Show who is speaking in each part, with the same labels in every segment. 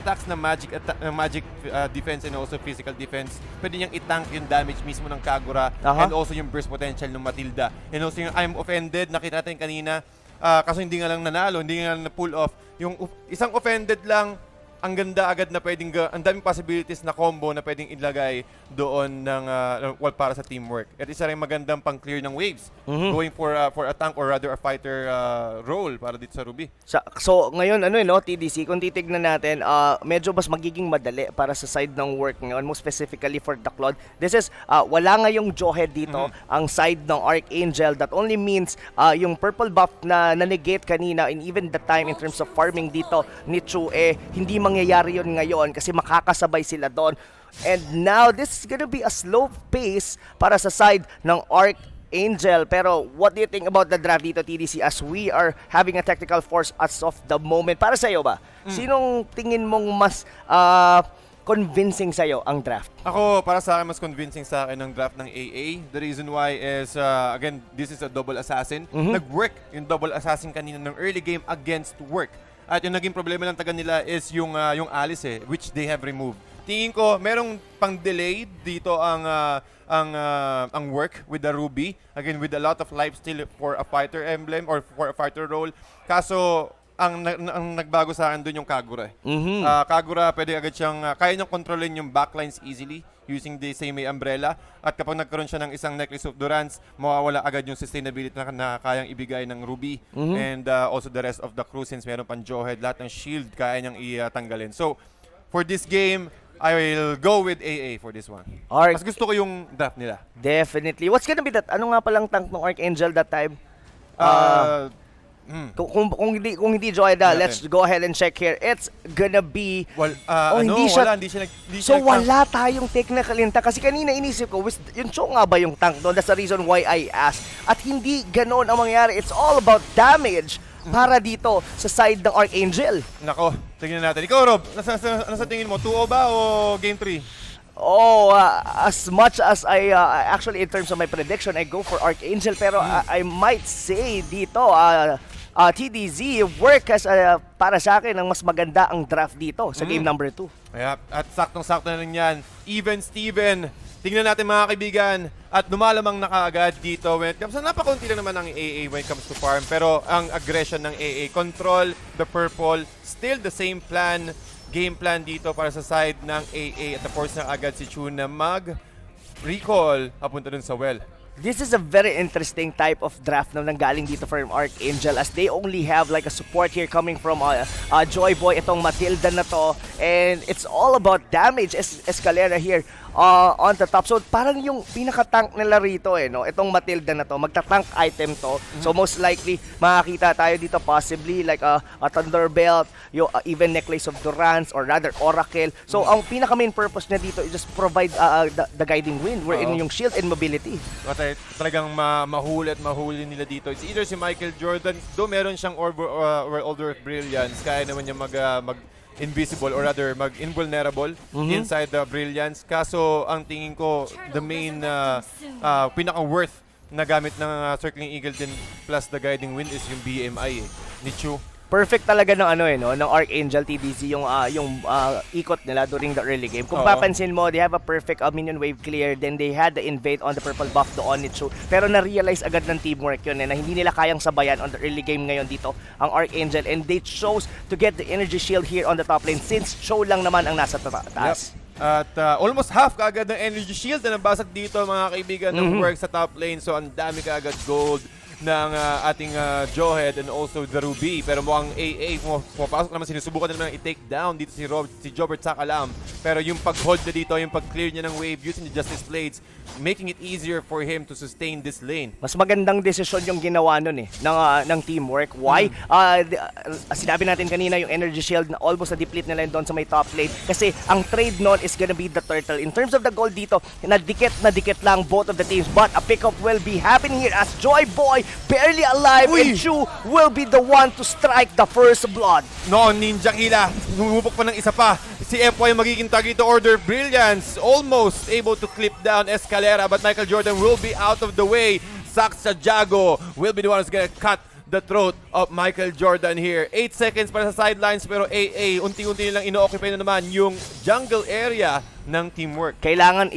Speaker 1: attacks na magic defense and also physical defense, pwede niyang i-tank yung damage mismo ng Kagura and also yung burst potential ng Matilda. And also yung I'm offended, nakita natin kanina, kaso hindi nga lang nanalo, hindi nga lang na-pull off. Yung isang offended lang, ang ganda agad na pwedeng, ang daming possibilities na combo na pwedeng ilagay doon ng para sa teamwork. At isa rin magandang pang-clear ng waves, going for a tank or rather a fighter role para dito sa Ruby.
Speaker 2: So ngayon, TDC, kung titignan natin, medyo mas magiging madali para sa side ng work ngayon, most specifically for the Claude. This is, wala ngayong Jawhead dito, ang side ng Arkangel. That only means yung purple buff na negate kanina and even the time in terms of farming dito ni Chu, hindi mangyayari yun ngayon kasi makakasabay sila doon. And now, this is gonna be a slow pace para sa side ng Arkangel. Pero what do you think about the draft dito, TDC, as we are having a technical force as of the moment? Para sa'yo ba? Sinong tingin mong mas convincing sa'yo ang draft?
Speaker 1: Ako, para sa akin, mas convincing sa akin ang draft ng AA. The reason why is, again, this is a double assassin. Nag-work yung double assassin kanina ng early game against work. At yung naging problema ng taga nila is yung Alice, which they have removed. Tingin ko, merong pang-delay dito ang work with the Ruby. Again, with a lot of life steal for a fighter emblem or for a fighter role. Kaso, ang nagbago sa akin doon yung Kagura. Kagura, pwede agad siyang, kaya niyang kontrolin yung backlines easily using the same umbrella. At kapag nagkaroon siya ng isang necklace of Durance, mawawala agad yung sustainability na kayang ibigay ng Ruby. And also the rest of the crew, since meron pang Jawhead, lahat ng shield kaya niyang itanggalin. So, for this game, I will go with AA for this one. Mas gusto ko yung draft nila.
Speaker 2: Definitely. What's gonna be that? Ano nga palang tank ng Arkangel that time? Kung hindi Jawhead, let's go ahead and check here. It's gonna be... hindi siya wala tayong technical intact. Kasi kanina inisip ko, yung Cho nga ba yung tank doon? That's the reason why I asked. At hindi ganoon ang mangyari. It's all about damage para dito sa side ng Arkangel.
Speaker 1: Nako, tingnan natin. Ikaw, Rob, ano sa tingin mo? 2-0 ba o Game 3?
Speaker 2: As much as I actually in terms of my prediction, I go for Arkangel. Pero I might say dito, TDZ work as para sa akin ang mas maganda ang draft dito sa game number 2.
Speaker 1: At saktong-sakto na rin yan. Even Steven, tingnan natin mga kaibigan, at lumalamang na kaagad dito when it comes, napakunti lang naman ang AA when it comes to farm, pero ang aggression ng AA, control the purple, still the same plan, game plan dito para sa side ng AA, at force na agad si Chu na mag-recall papunta dun sa well.
Speaker 2: This is a very interesting type of draft na nanggaling dito from Arkangel, as they only have like a support here coming from Joy Boy, itong Matilda na to, and it's all about damage. Escalera here on the top. So parang yung pinaka-tank nila rito itong Matilda na to, magta-tank item to. So most likely makakita tayo dito possibly like a Thunderbelt, yung even Necklace of Durance or rather Oracle. So ang pinaka-main purpose niya dito is just provide the guiding wind, wherein yung shield and mobility.
Speaker 1: Talagang mahuli nila dito. It's either si Michael Jordan, though meron siyang Order of Brilliance, kaya naman niya mag-invisible or rather mag-invulnerable inside the Brilliance. Kaso ang tingin ko, the main pinaka-worth na gamit ng Circling Eagle din plus the Guiding Wind is yung BMI ni Chu.
Speaker 2: Perfect talaga ng ng Arkangel, TDC yung ikot nila during the early game. Kung papansin mo, they have a perfect minion wave clear, then they had the invade on the purple buff doon ni Chu. Pero na-realize agad ng teamwork yun na hindi nila kayang sabayan on the early game ngayon dito ang Arkangel, and they chose to get the energy shield here on the top lane since Cho lang naman ang nasa taas.
Speaker 1: At almost half kaagad ng energy shield na nabasag dito mga kaibigan ng work sa top lane, so ang dami kaagad gold ng ating Jawhead and also the Ruby. Pero mukhang AA, pumapasok naman, sinusubukan na naman i-take down dito si Jobert Sakalam. Pero yung pag-hold na dito, yung pag-clear niya ng wave using the Justice Blades, making it easier for him to sustain this lane.
Speaker 2: Mas magandang desisyon yung ginawa nun ng teamwork. Why? Sinabi natin kanina yung energy shield na almost na-deplete nila doon sa may top lane. Kasi ang trade nun is gonna be the turtle. In terms of the gold dito, nadikit lang both of the teams. But a pickup will be happening here as Joy Boy barely alive, and Chu will be the one to strike the first blood.
Speaker 1: No, Ninja Killa, humupok pa ng isa pa. Si FY magiging target to Order Brilliance, almost able to clip down Escalera, but Michael Jordan will be out of the way. Sax Jago will be the one who's gonna cut the throat of Michael Jordan here. 8 seconds para sa sidelines pero AA unti-unti nilang ino-occupy na naman yung jungle area ng teamwork.
Speaker 2: Kailangan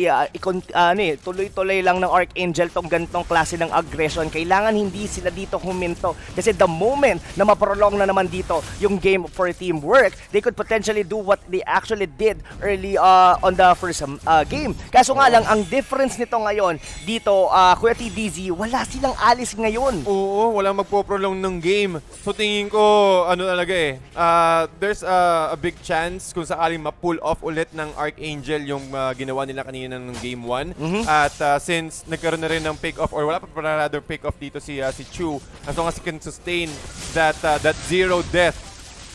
Speaker 2: tuloy-tuloy lang ng Arkangel tong ganitong klase ng aggression. Kailangan hindi sila dito huminto. Kasi the moment na maprolong na naman dito yung game for teamwork, they could potentially do what they actually did early on the first game. Kaso nga lang, ang difference nito ngayon, dito, Kuya TDZ, wala silang alis ngayon.
Speaker 1: Oo, walang magpo-prolong ng game. So tingin ko, there's a big chance kung sakaling ma-pull off ulit ng Arkangel yung ginawa nila kanina ng game 1. At since nagkaroon na rin ng pick-off or wala pa rather pick-off dito si Chu, as long as he can sustain that zero death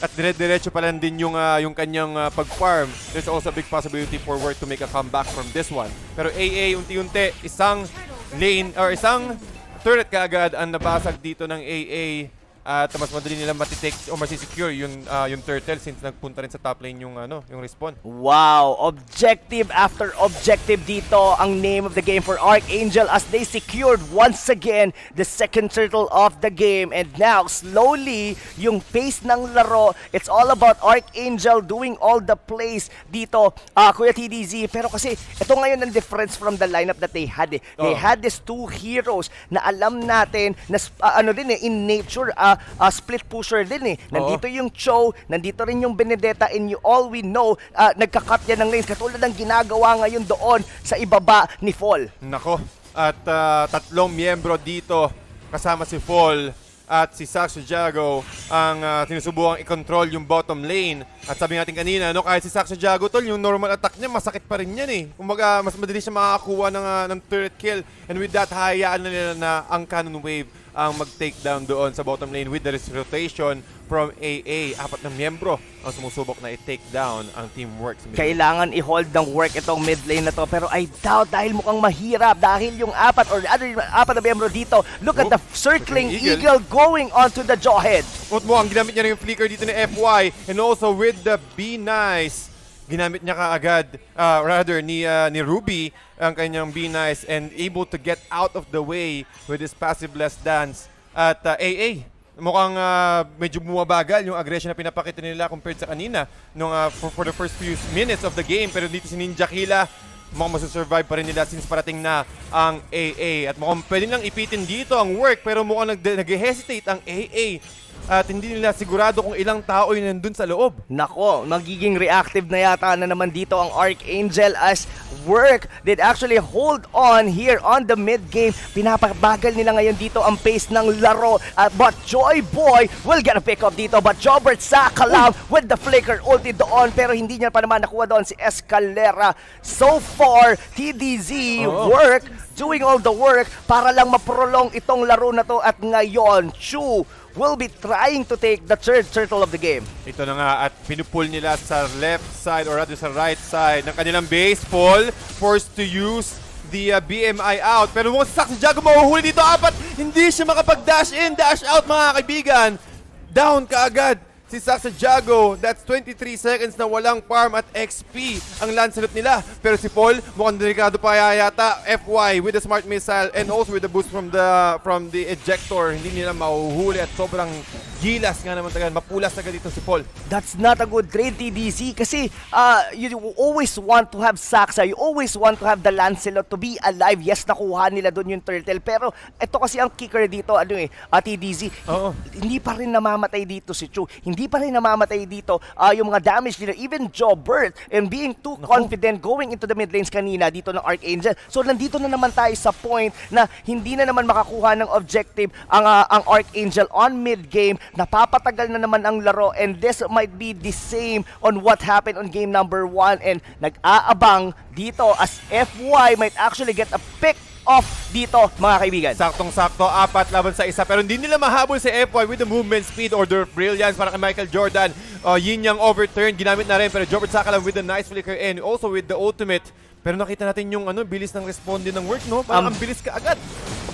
Speaker 1: at dire-diretso pa lang din yung kanyang pag-farm, there's also a big possibility for Work to make a comeback from this one. Pero AA unti-unti, isang lane or isang turret kaagad ang nabasag dito ng AA. At mas madali nila matitake o masisecure yung turtle since nagpunta rin sa top lane yung respawn.
Speaker 2: Wow! Objective after objective dito ang name of the game for Arkangel as they secured once again the second turtle of the game. And now, slowly, yung pace ng laro, it's all about Arkangel doing all the plays dito, Kuya TDZ. Pero kasi, ito ngayon ang difference from the lineup that they had. They had these two heroes na alam natin na in nature, split pusher din eh. Nandito yung Cho, nandito rin yung Benedetta, and all we know, nagka-cut yan ng lanes katulad ng ginagawa ngayon doon sa ibaba ni Fall.
Speaker 1: Nako, at tatlong miyembro dito kasama si Fall at si Saxo Jago ang sinusubukang i-control yung bottom lane. At sabi natin kanina, kahit si Saxo Jago tol, yung normal attack niya masakit pa rin yan eh. Kumbaga, mas madali siya makakakuha ng turret kill. And with that, hayaan na nila na ang Cannon Wave ang mag-take down doon sa bottom lane with the rotation from AA. 4 na miyembro ang sumusubok na i-take down ang teamwork.
Speaker 2: Kailangan i-hold ng work itong mid lane na to, pero I doubt dahil mukhang mahirap dahil yung 4 na miyembro dito. Look at the circling eagle going onto the jawhead.
Speaker 1: At mo, ang ginamit niya rin yung flicker dito ni FY, and also with the Be Nice, ginamit niya kaagad, ni Ruby ang kanyang Be Nice and able to get out of the way with his passive Last Dance. At AA, mukhang medyo bumabagal yung aggression na pinapakita nila compared sa kanina for the first few minutes of the game. Pero dito si Ninja Killa, mukhang masusurvive pa rin nila since parating na ang AA. At mukhang pwede lang ipitin dito ang work pero mukhang nag-hesitate ang AA. At hindi nila sigurado kung ilang tao yung nandun sa loob.
Speaker 2: Nako, magiging reactive na yata na naman dito ang Arkangel as work did actually hold on here on the mid game. Pinapabagal nila ngayon dito ang pace ng laro. But Joy Boy will get a pick up dito. But Jobert Sakalam with the flicker ulti doon. Pero hindi niya pa naman nakuha doon si Escalera. So far, TDZ work doing all the work para lang maprolong itong laro na to. At ngayon, Chu will be trying to take the third turtle of the game.
Speaker 1: Ito na nga at pinupull nila sa left side or rather sa right side ng kanilang base. Fall forced to use the BMI out. Pero mukhang si Jago mahuhuli dito. Hindi siya makapag-dash in, dash out mga kaibigan. Down kaagad si Saxa Jago. That's 23 seconds na walang farm at XP ang Lancelot nila. Pero si Paul, mukhang delikado pa yata. FY with the smart missile and also with the boost from the ejector. Hindi nila mahuhuli at sobrang gilas nga naman talaga. Mapulas agad dito si Paul.
Speaker 2: That's not a good trade, TDC, kasi you always want to have Saxa, you always want to have the Lancelot to be alive. Yes, nakuha nila doon yung turtle, pero ito kasi ang kicker dito, TDC, hindi pa rin namamatay dito si Chu. Hindi pa rin namamatay dito yung mga damage nila, even Jobert, and being too confident going into the mid lanes kanina dito ng Arkangel. So nandito na naman tayo sa point na hindi na naman makakuha ng objective ang Arkangel on mid game. Napapatagal na naman ang laro, and this might be the same on what happened on game number 1, and nag-aabang dito as FY might actually get a pick off dito mga kaibigan.
Speaker 1: Saktong-sakto, 4 laban sa 1 pero hindi nila mahabol si FY with the movement speed or their brilliance para kay Michael Jordan. Yin yang overturn ginamit na rin pero Jobert Sakalam with the nice flicker and also with the ultimate. Pero nakita natin yung bilis ng responde ng work, no? Parang ang bilis ka agad.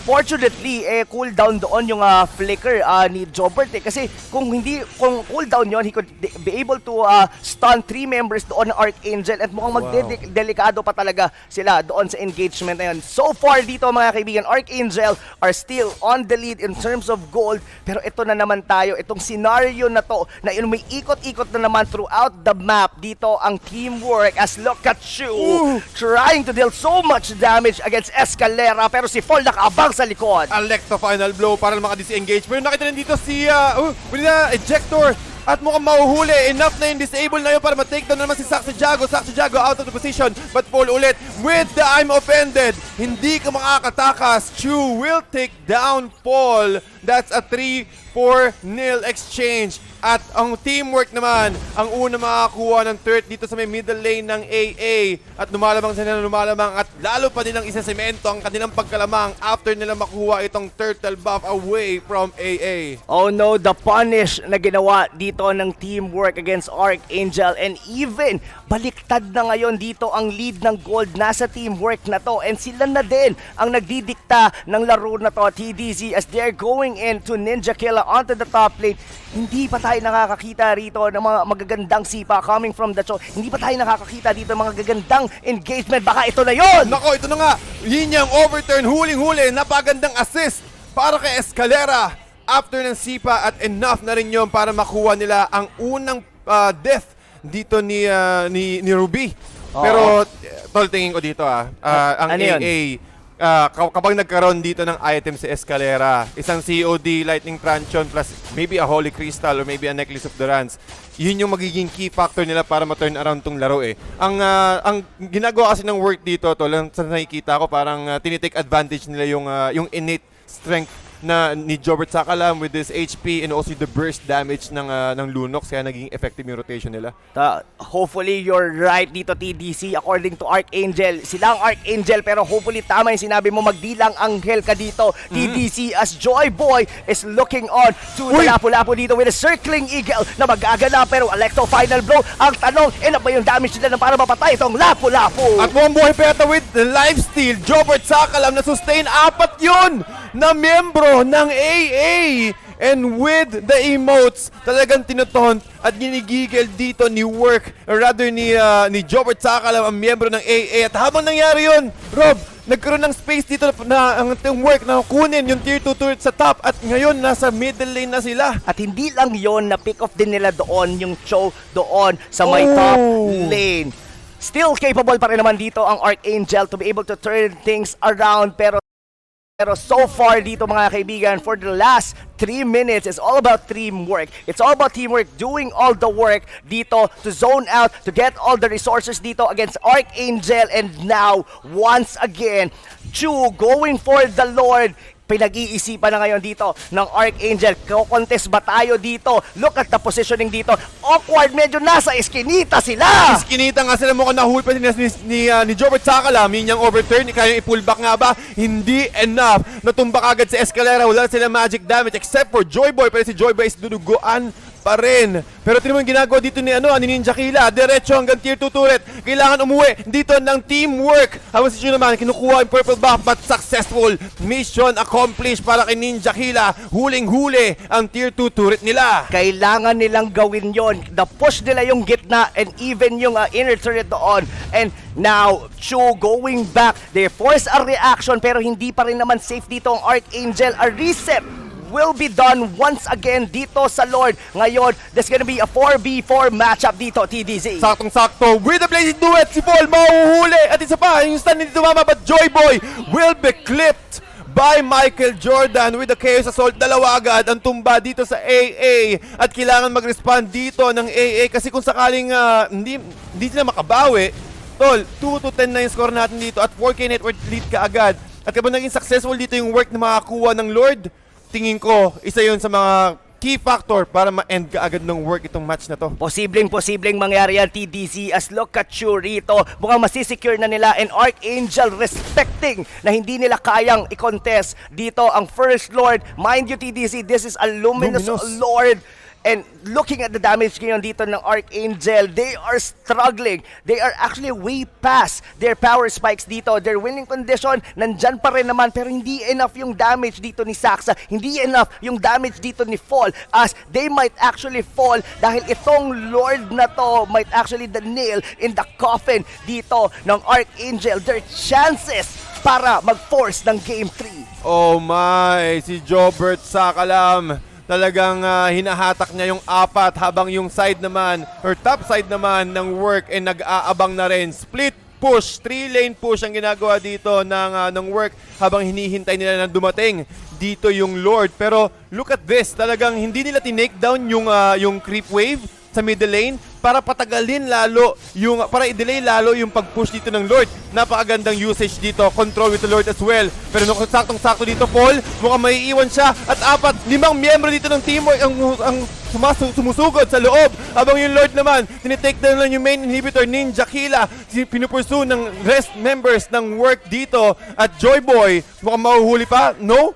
Speaker 2: Unfortunately, cooldown doon yung flicker ni Jobert kasi kung cooldown yon, he could be able to stun 3 members doon ng Arkangel at mukhang magdelikado pa talaga sila doon sa engagement na yun. So far dito mga kaibigan, Arkangel are still on the lead in terms of gold, pero ito na naman tayo, itong scenario na to na may ikot-ikot na naman throughout the map. Dito ang teamwork as look at you trying to deal so much damage against Escalera, pero si Fall nakaabang sa likod.
Speaker 1: Electo final blow para maka-disengage. Pero nakita na dito si Ejector at mukhang mahuhuli. Enough na yung disable na yun para ma-take down naman si Saxy Jago. Saxy Jago out of the position, but Fall ulit with the I'm offended. Hindi ka makakatakas. Chu will take down Fall. That's a 3-4-0 exchange. At ang teamwork naman, ang una makakuha ng third dito sa may middle lane ng AA. At lumalamang at lalo pa nilang isasemento ang kanilang pagkalamang after nila makuha itong turtle buff away from AA.
Speaker 2: Oh no, the punish na ginawa dito ng teamwork against Arkangel, and even baliktad na ngayon dito ang lead ng gold nasa teamwork na to, and sila na din ang nagdidikta ng laro na to, TDZ, as they're going into Ninja Killa onto the top lane. Hindi pa tayo nakakakita rito ng mga magagandang sipa coming from the show. Hindi pa tayo nakakakita dito ng mga gagandang engagement. Baka ito na yon.
Speaker 1: Nako, ito na nga. Yun yung overturn, huling-huli. Napagandang assist para kay Escalera after ng sipa, at enough na rin yun para makuha nila ang unang death dito ni Ruby. Pero, tol, tingin ko dito ang
Speaker 2: ano
Speaker 1: AA, kapag nagkaroon dito ng item si Escalera, isang COD, Lightning Truncheon, plus maybe a Holy Crystal or maybe a Necklace of Durance, yun yung magiging key factor nila para ma-turn around tong laro eh. Ang ginagawa kasi ng work dito, tol, sa nakikita ko, parang tinitake advantage nila yung innate strength na ni Jobert Sakalam with this HP and also the burst damage ng Lunox, kaya naging effective yung rotation nila.
Speaker 2: Hopefully you're right dito, TDC. According to Arkangel, sila ang Arkangel, pero hopefully tama yung sinabi mo, magdilang anghel ka dito, TDC, as Joy Boy is looking on to the Lapu-Lapu dito with a circling eagle na magagana, pero Electro final blow. Ang tanong, enough ba yung damage nila para mapatay itong Lapu-Lapu?
Speaker 1: At mukhang buhay peta with the lifesteal. Jobert Sakalam na sustain, 4 yun na miyembro ng AA, and with the emotes talagang tinutont at ginigigil dito ni Work, or rather ni Jobert Sakalam, ang miyembro ng AA. At habang nangyari yun, Rob, nagkaroon ng space dito na ang Work na kunin yung tier 2 turret sa top, at ngayon nasa middle lane na sila.
Speaker 2: At hindi lang yon, na pick off din nila doon yung Cho doon sa may top lane. Still capable pa rin naman dito ang Arkangel to be able to turn things around, pero so far dito mga kaibigan, for the last 3 minutes, it's all about teamwork. It's all about teamwork, doing all the work dito to zone out, to get all the resources dito against Arkangel. And now, once again, Chu going for the Lord. Pinag-iisipan na ngayon dito ng Arkangel. Contest ba tayo dito? Look at the positioning dito. Awkward, medyo nasa eskinita sila.
Speaker 1: Eskinita nga sila, mukhang nahuli pa ni Jobert Sakalam. Yun yung overturn, kaya yung i-pullback nga ba? Hindi enough. Natumba agad si Escalera. Wala sila magic damage except for Joyboy. Pero si Joyboy is duduguan pa rin. Pero tingnan mo yung ginagawa dito ni Ninja Killa. Diretso hanggang tier 2 turret. Kailangan umuwi dito ng teamwork. Habang si Chu naman, kinukuha yung purple buff, but successful. Mission accomplished para kay Ninja Killa. Huling-huli ang tier 2 turret nila.
Speaker 2: Kailangan nilang gawin yon. The push nila yung gitna and even yung inner turret doon. And now, Chu going back. They force a reaction, pero hindi pa rin naman safe dito ang Arkangel. A reset will be done once again dito sa Lord. Ngayon, there's gonna be a 4v4 matchup dito, TDZ.
Speaker 1: Saktong-sakto. With the blazing duet, si Paul mahuhuli. At isa pa, yung stand hindi tumama, but Joyboy will be clipped by Michael Jordan with the Chaos Assault. Dalawa agad ang tumba dito sa AA. At kailangan mag-respond dito ng AA kasi kung sakaling hindi sila makabawi, tol, 2-10 na yung score natin dito at 4K net worth lead ka agad. At kapag naging successful dito yung work na makakuha ng Lord, tingin ko, isa yun sa mga key factor para ma-end ka agad ng work itong match na to.
Speaker 2: Posibleng mangyari yan, TDC, as look at you rito. Mukhang masisecure na nila, and Arkangel respecting na hindi nila kayang i-contest dito ang First Lord. Mind you, TDC, this is a Luminous Lord. And looking at the damage ngayon dito ng Arkangel, they are struggling. They are actually way past their power spikes dito. Their winning condition, nandyan pa rin naman, pero hindi enough yung damage dito ni Saxa. Hindi enough yung damage dito ni Fall, as they might actually fall dahil itong Lord na to might actually the nail in the coffin dito ng Arkangel. Their chances para mag-force ng Game 3.
Speaker 1: Oh my, si Jobert Sakalam. Talagang hinahatak niya yung apat habang yung side naman or top side naman ng work ay nag-aabang na rin. Split push, 3-lane push ang ginagawa dito ng work habang hinihintay nila na dumating dito yung Lord. Pero look at this, talagang hindi nila tinake down yung creep wave sa middle lane para patagalin lalo para i-delay lalo yung pag-push dito ng Lord. Napakagandang usage dito, control with the Lord as well. Pero nung saktong-sakto dito, Paul, mukhang maiiwan siya at 5 miyembro dito ng teamwork ang sumusugod sa loob. Habang yung Lord naman, tinitake down lang yung main inhibitor, Ninja Killa, pinupursu ng rest members ng work dito. At Joyboy, mukhang mahuhuli pa, no?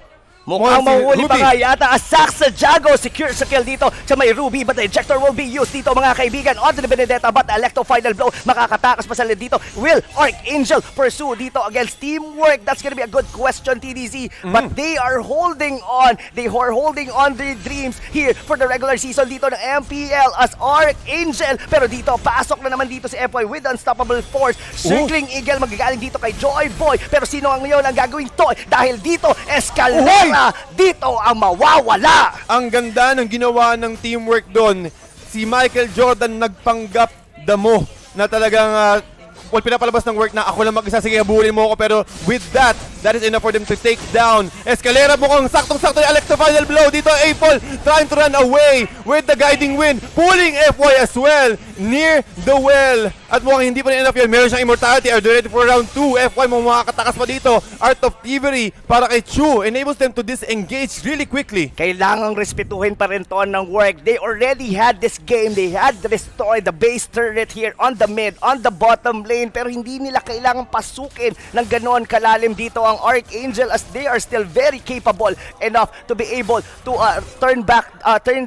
Speaker 2: Mukhang mahuhuli pa nga yata. Saxa Jago secure sa kill dito sa may Ruby, but the ejector will be used dito mga kaibigan. Onto the Benedetta, but the Electro final blow makakatakas pa sa lid dito. Will Arkangel pursue dito against teamwork? That's gonna be a good question, TDZ. But they are holding on. They are holding on their dreams here for the regular season dito ng MPL as Arkangel. Pero dito, pasok na naman dito si FY with Unstoppable Force. Circling Eagle magagaling dito kay Joyboy. Pero sino ang ngayon ang gagawing toy? Dahil dito, Escalera dito ang mawawala.
Speaker 1: Ang ganda ng ginawa ng teamwork doon. Si Michael Jordan nagpanggap damo na talagang pinapalabas ng work na ako lang mag-isa, sige habulin mo ako, pero with that is enough for them to take down. Escalera mukhang saktong-sakto yung Electro final blow dito. Apol trying to run away with the guiding wind, pulling FY as well near the well. At mukhang hindi pa rin enough yun. Meron siyang immortality. Are they ready for round 2? FY mo makakatakas pa dito. Art of Thievery para kay Chu enables them to disengage really quickly.
Speaker 2: Kailangang respetuhin pa rin to ng work. They already had this game. They had destroyed the base turret here on the mid, on the bottom lane. Pero hindi nila kailangang pasukin ng ganoon kalalim dito ang Arkangel, as they are still very capable enough to be able to turn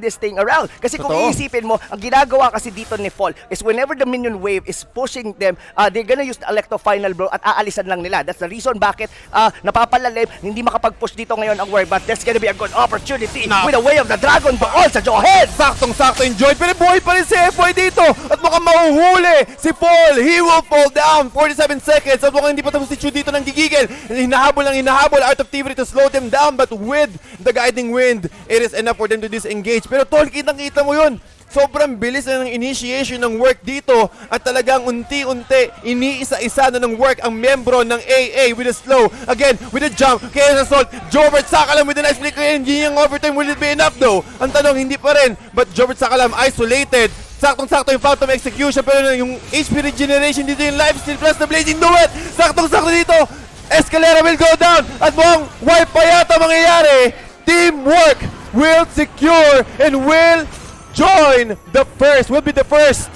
Speaker 2: this thing around. Kasi kung iisipin mo, ang ginagawa kasi dito ni Fall is whenever the minion wave is pushing them, they're gonna use the Electro final blow at aalisan lang nila. That's the reason bakit napapalalim, hindi makapag-push dito ngayon ang work, but there's gonna be a good opportunity with the way of the Dragon Ball sa Johead.
Speaker 1: Saktong-sakto enjoyed, pero buhay pa rin si FY dito at mukhang mahuhuli si Fall. He will fall down. 47 seconds at mukhang hindi pa tapos si Chu dito ng gigigil. Hinahabol. Art of Thievery to slow them down, but with the guiding wind, it is enough for them to disengage. Pero tol, kitang-kita mo yun. Sobrang bilis na ng initiation ng work dito at talagang unti-unti iniisa-isa na ng work ang membro ng AA with a slow. Again, with a jump, kaya assault. Jobert Sakalam with a nice flick engine. Yung overtime, will it be enough though? Ang tanong, hindi pa rin. But Jobert Sakalam isolated. Saktong-sakto yung Phantom Execution, pero yung HP regeneration dito, yung lifesteal plus the Blazing Duet. Saktong-sakto dito. Escalera will go down at mukhang wipe pa yata mangyayari. Teamwork will secure and will will be the first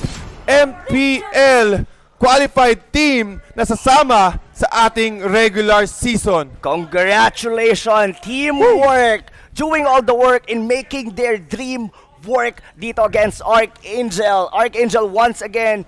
Speaker 1: MPL qualified team na sasama sa ating regular season.
Speaker 2: Congratulations, teamwork! Doing all the work in making their dream work dito against Arkangel. Arkangel once again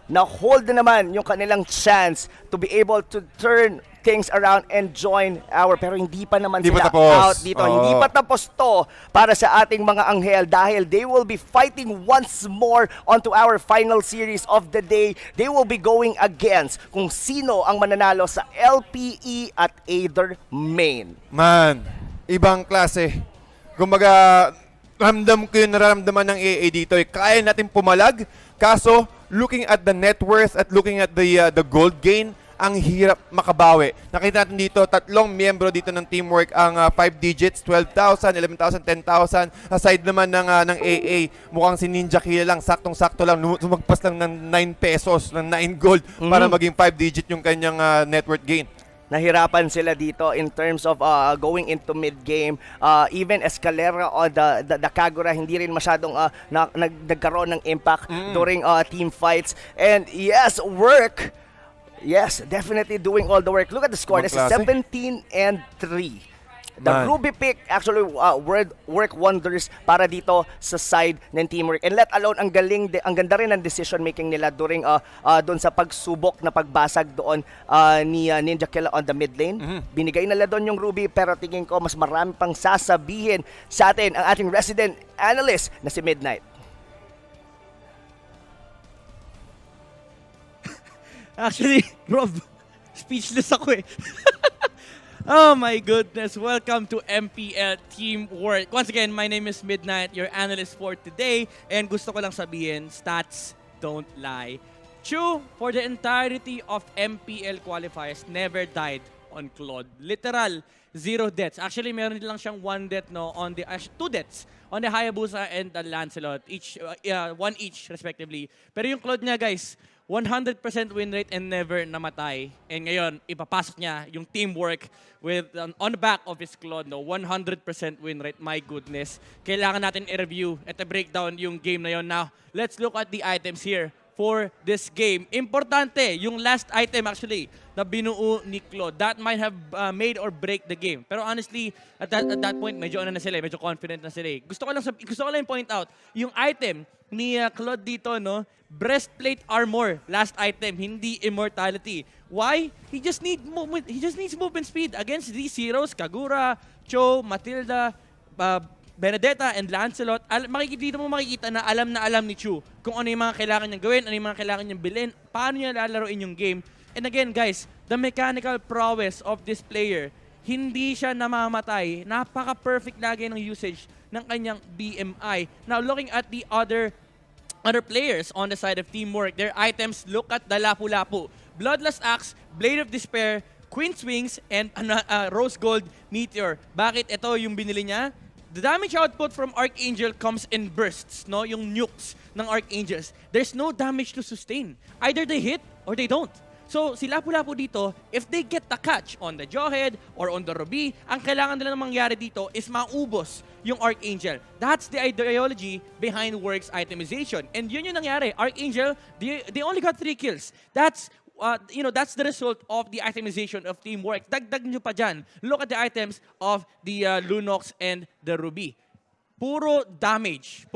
Speaker 2: na-hold na naman yung kanilang chance to be able to turn things around and join pero hindi pa naman sila out dito. Hindi pa tapos to para sa ating mga anghel dahil they will be fighting once more onto our final series of the day. They will be going against kung sino ang mananalo sa LPE at Aether main.
Speaker 1: Man, ibang klase. Kumbaga, ramdam ko yung nararamdaman ng AA dito. Kaya natin pumalag, kaso looking at the net worth at looking at the gold gain, ang hirap makabawi. Nakita natin dito, 3 miyembro dito ng teamwork ang 5 digits, 12,000, 11,000, 10,000. Aside naman ng AA, mukhang si Ninja Killa lang, saktong-sakto lang, sumagpas lang ng 9 pesos, ng 9 gold para maging 5 digit yung kanyang net worth gain.
Speaker 2: Nahirapan sila dito in terms of going into mid-game. Even Escalera o the Kagura, hindi rin masyadong nagkaroon ng impact during team fights. And yes, work. Yes, definitely doing all the work. Look at the score. This is 17-3. The
Speaker 1: Man.
Speaker 2: Ruby pick actually work wonders para dito sa side ng teamwork. And let alone ang ang ganda rin ng decision making nila during doon sa pagsubok na pagbasag doon ni Ninja Killa on the mid lane. Binigay nila doon yung Ruby, pero tingin ko mas marami pang sasabihin sa atin ang ating resident analyst na si Midnight.
Speaker 3: Actually, Rob, speechless ako eh. Oh my goodness. Welcome to MPL Teamwork. Once again, my name is Midnight, your analyst for today. And gusto ko lang sabihin, stats don't lie. Chu, for the entirety of MPL qualifiers, never died on Claude. Literal, 0 deaths. Actually, meron din lang siyang 1 death on the 2 deaths on the Hayabusa and the Lancelot, each 1 each respectively. Pero yung Claude niya, guys, 100% win rate and never namatay. And ngayon, ipapasok niya yung teamwork with on the back of his Claude, no? 100% win rate. My goodness. Kailangan natin i-review at i-breakdown yung game na yon. Now, let's look at the items here for this game. Importante, yung last item actually na binuo ni Claude. That might have made or break the game. Pero honestly, at that point, medyo ano na sila, medyo confident na sila. Gusto ko lang point out, yung item ni Claude dito, no? Breastplate armor, last item, hindi immortality. Why? He just needs movement speed against these heroes, Kagura, Cho, Matilda, Benedetta, and Lancelot. Dito mo makikita na alam ni Chu kung ano yung mga kailangan niyang gawin, ano yung mga kailangan niyang bilhin, paano niya lalaroin yung game. And again, guys, the mechanical prowess of this player, hindi siya namamatay. Napaka-perfect lagi ng usage ng kanyang BMI. Now, looking at the other players on the side of teamwork, their items, look at the Lapu-Lapu. Bloodless Axe, Blade of Despair, Queen's Wings, and Rose Gold Meteor. Bakit ito yung binili niya? The damage output from Arkangel comes in bursts, no? Yung nukes ng Archangels. There's no damage to sustain. Either they hit or they don't. So, si Lapu-Lapu dito, if they get the catch on the Jawhead or on the Ruby, ang kailangan nila na mangyari dito is maubos yung Arkangel. That's the ideology behind Work's itemization. And yun yung nangyari. Arkangel, they only got 3 kills. That's that's the result of the itemization of Teamwork. Dagdag nyo pa dyan. Look at the items of the Lunox and the Ruby. Puro damage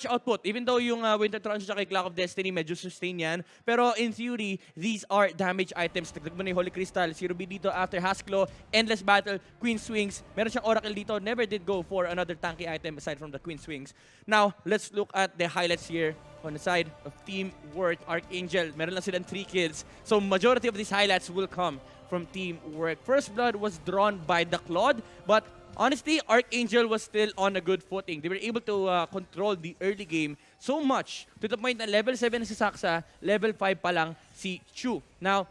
Speaker 3: output. Even though yung Winter Transition kay Clock of Destiny, medyo sustain yan. Pero in theory, these are damage items. Tagdag mo na yung Holy Crystal, si Ruby dito after Hasklo, Endless Battle, Queen Swings. Meron siyang Oracle dito. Never did go for another tanky item aside from the Queen Swings. Now, let's look at the highlights here on the side of Teamwork. Arkangel, meron lang silang 3 kills. So majority of these highlights will come from Teamwork. First Blood was drawn by the Claude, but honestly, Arkangel was still on a good footing. They were able to control the early game so much to the point na level 7 si Saksa, level 5 pa lang si Chu. Now,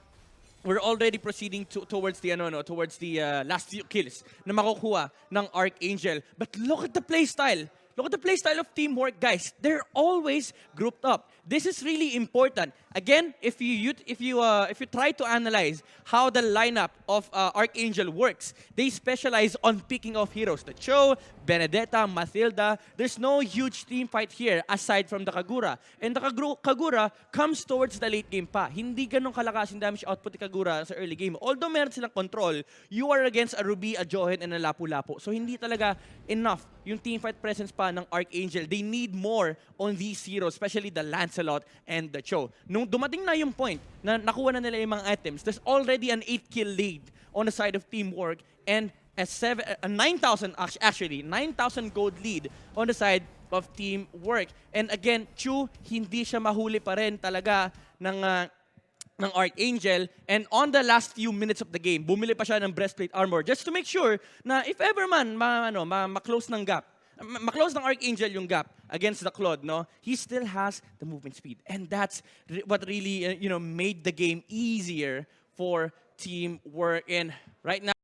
Speaker 3: we're already proceeding towards the last few kills na makukuha ng Arkangel. But look at the playstyle. Look at the playstyle of Teamwork, guys. They're always grouped up. This is really important. Again, if you try to analyze how the lineup of Arkangel works, they specialize on picking off heroes. The Cho, Benedetta, Matilda. There's no huge team fight here aside from the Kagura. And the Kagura comes towards the late game pa. Hindi ganun kalakas yung damage output ni Kagura sa early game. Although meron silang control, you are against a Ruby, a Johen, and a Lapu-Lapu. So hindi talaga enough yung teamfight presence pa ng Arkangel. They need more on these heroes, especially the Lancelot and the Cho. Nung dumating na yung point na nakuha na nila yung mga items, there's already an 8-kill lead on the side of Teamwork and a 9,000 gold lead on the side of Teamwork. And again, Chu, hindi siya mahuli pa rin talaga ng Arkangel. And on the last few minutes of the game, bumili pa siya ng breastplate armor just to make sure na if ever man ma-close ng gap, ma-close ng Arkangel yung gap against the Claude, no? He still has the movement speed. And that's what really made the game easier for Teamwork. And right now,